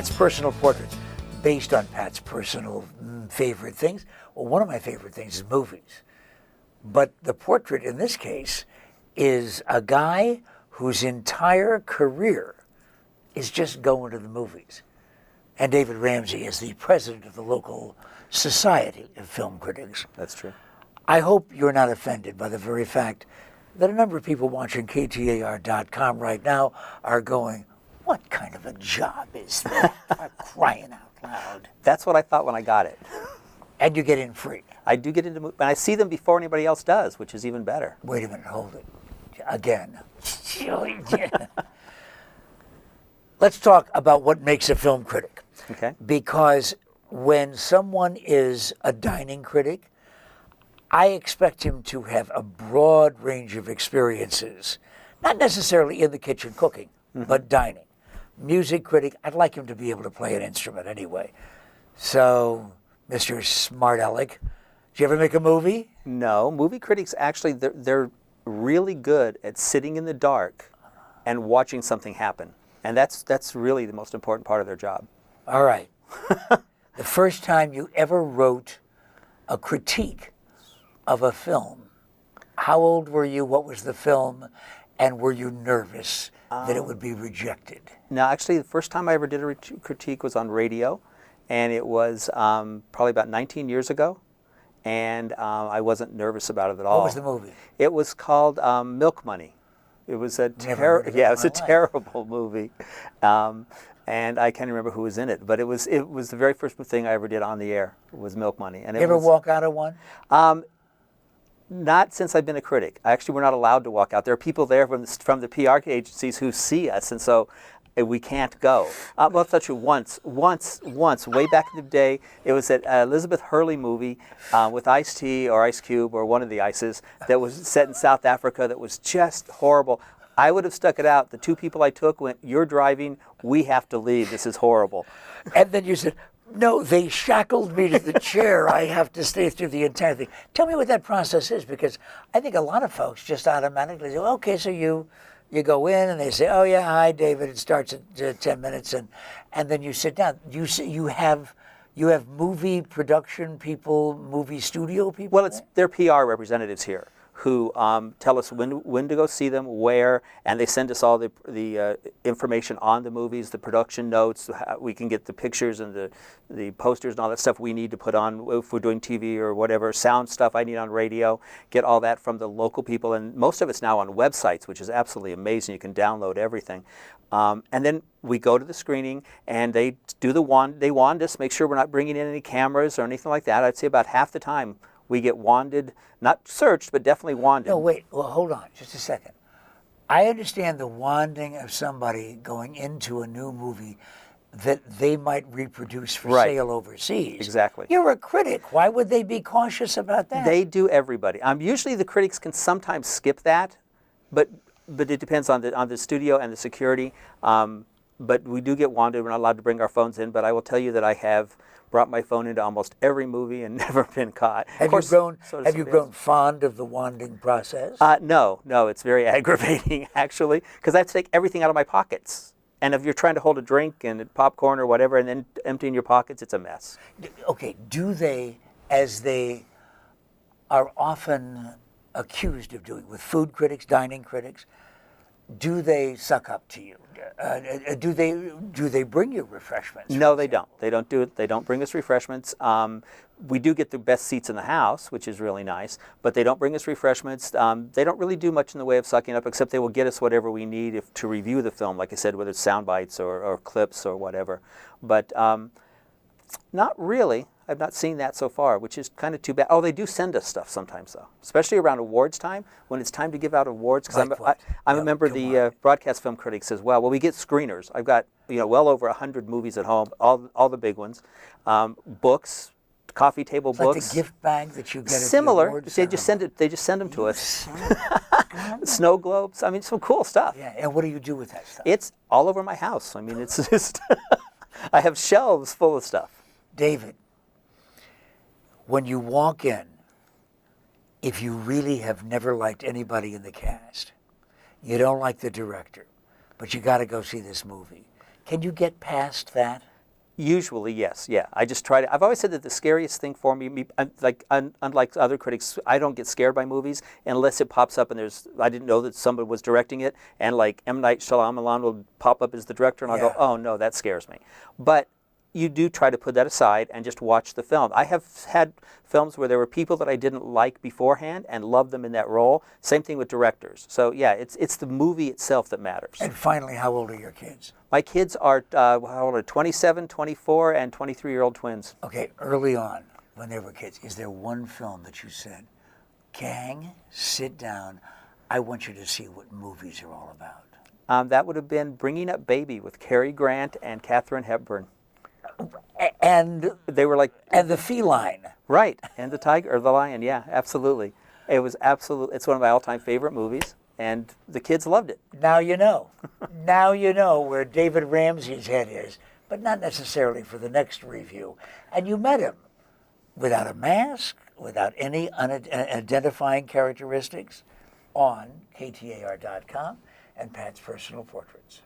Pat's personal portraits, based on Pat's personal favorite things. Well, one of my favorite things is movies. But the portrait in this case is a guy whose entire career is just going to the movies. And David Ramsey is the president of the local Society of Film Critics. That's true. I hope you're not offended by the very fact that a number of people watching KTAR.com right now are going, what kind of a job is that? For crying out loud. That's what I thought when I got it. And you get in free. I do get into movies, and I see them before anybody else does, which is even better. Wait a minute, hold it. Again. Let's talk about what makes a film critic. Okay. Because when someone is a dining critic, I expect him to have a broad range of experiences, not necessarily in the kitchen cooking, but dining. Music critic, I'd like him to be able to play an instrument anyway. So, Mr. Smart Aleck, did you ever make a movie? No, movie critics actually, they're really good at sitting in the dark and watching something happen. And that's really the most important part of their job. All right. The first time you ever wrote a critique of a film, how old were you? What was the film? And were you nervous that it would be rejected? No, actually, the first time I ever did a critique was on radio, and it was probably about 19 years ago, and I wasn't nervous about it at all. What was the movie? It was called Milk Money. It was a terrible movie, and I can't remember who was in it. But it was the very first thing I ever did on the air was Milk Money. And you ever walk out of one? Not since I've been a critic. Actually, we're not allowed to walk out. There are people there from the PR agencies who see us, and so we can't go. Well, I'll tell you once, way back in the day, it was that Elizabeth Hurley movie with Ice-T or Ice Cube or one of the Ices that was set in South Africa that was just horrible. I would have stuck it out. The two people I took went, "You're driving, we have to leave, this is horrible." And then you said, "No, they shackled me to the chair. I have to stay through the entire thing." Tell me what that process is, because I think a lot of folks just automatically say, well, okay, so you go in and they say, "Oh yeah, hi David." It starts at 10 minutes, and then you sit down. You have movie production people, movie studio people. Well, they're PR representatives here who tell us when to go see them, where, and they send us all the information on the movies, the production notes. We can get the pictures and the posters and all that stuff we need to put on if we're doing TV or whatever, sound stuff I need on radio, get all that from the local people. And most of it's now on websites, which is absolutely amazing. You can download everything. And then we go to the screening, and they wand us, make sure we're not bringing in any cameras or anything like that. I'd say about half the time we get wanded, not searched, but definitely wanded. No, wait. Well, hold on just a second. I understand the wanding of somebody going into a new movie that they might reproduce for sale overseas. Exactly. You're a critic. Why would they be cautious about that? They do everybody. Usually the critics can sometimes skip that, but it depends on the studio and the security. But we do get wanded. We're not allowed to bring our phones in, but I will tell you that I have brought my phone into almost every movie and never been caught. Have you grown fond of the wanding process? No, it's very aggravating actually, because I have to take everything out of my pockets. And if you're trying to hold a drink and popcorn or whatever, and then emptying your pockets, it's a mess. Okay, do they, as they are often accused of doing with food critics, dining critics, do they suck up to you? Do they bring you refreshments? No, they don't. They don't do it. They don't bring us refreshments. We do get the best seats in the house, which is really nice, but they don't bring us refreshments. They don't really do much in the way of sucking up, except they will get us whatever we need to review the film, like I said, whether it's sound bites or clips or whatever. But not really. I've not seen that so far, which is kind of too bad. Oh, they do send us stuff sometimes, though, especially around awards time, when it's time to give out awards. Because I'm a member of the Broadcast Film Critics as well. Well, we get screeners. I've got well over 100 movies at home, all the big ones, books, coffee table books. Like the gift bag that you get. Similar. At the they just send it. They just send them to us. Snow globes. I mean, some cool stuff. Yeah. And what do you do with that stuff? It's all over my house. I mean, it's just. I have shelves full of stuff. David, when you walk in, if you really have never liked anybody in the cast, you don't like the director, but you got to go see this movie, can you get past that? Usually, yes. Yeah, I just try to. I've always said that the scariest thing for me, unlike other critics, I don't get scared by movies unless it pops up and I didn't know that somebody was directing it, and like M. Night Shyamalan will pop up as the director, and I'll go, oh no, that scares me. But you do try to put that aside and just watch the film. I have had films where there were people that I didn't like beforehand and loved them in that role. Same thing with directors. So yeah, it's the movie itself that matters. And finally, how old are your kids? My kids are, how old are 27, 24, and 23-year-old twins. Okay, early on, when they were kids, is there one film that you said, gang, sit down, I want you to see what movies are all about? That would have been Bringing Up Baby with Cary Grant and Katharine Hepburn. And they were like, and the feline. Right, and the tiger, or the lion, yeah, absolutely. It was absolutely, it's one of my all-time favorite movies, and the kids loved it. Now you know. Now you know where David Ramsey's head is, but not necessarily for the next review. And you met him without a mask, without any identifying characteristics on KTAR.com and Pat's Personal Portraits.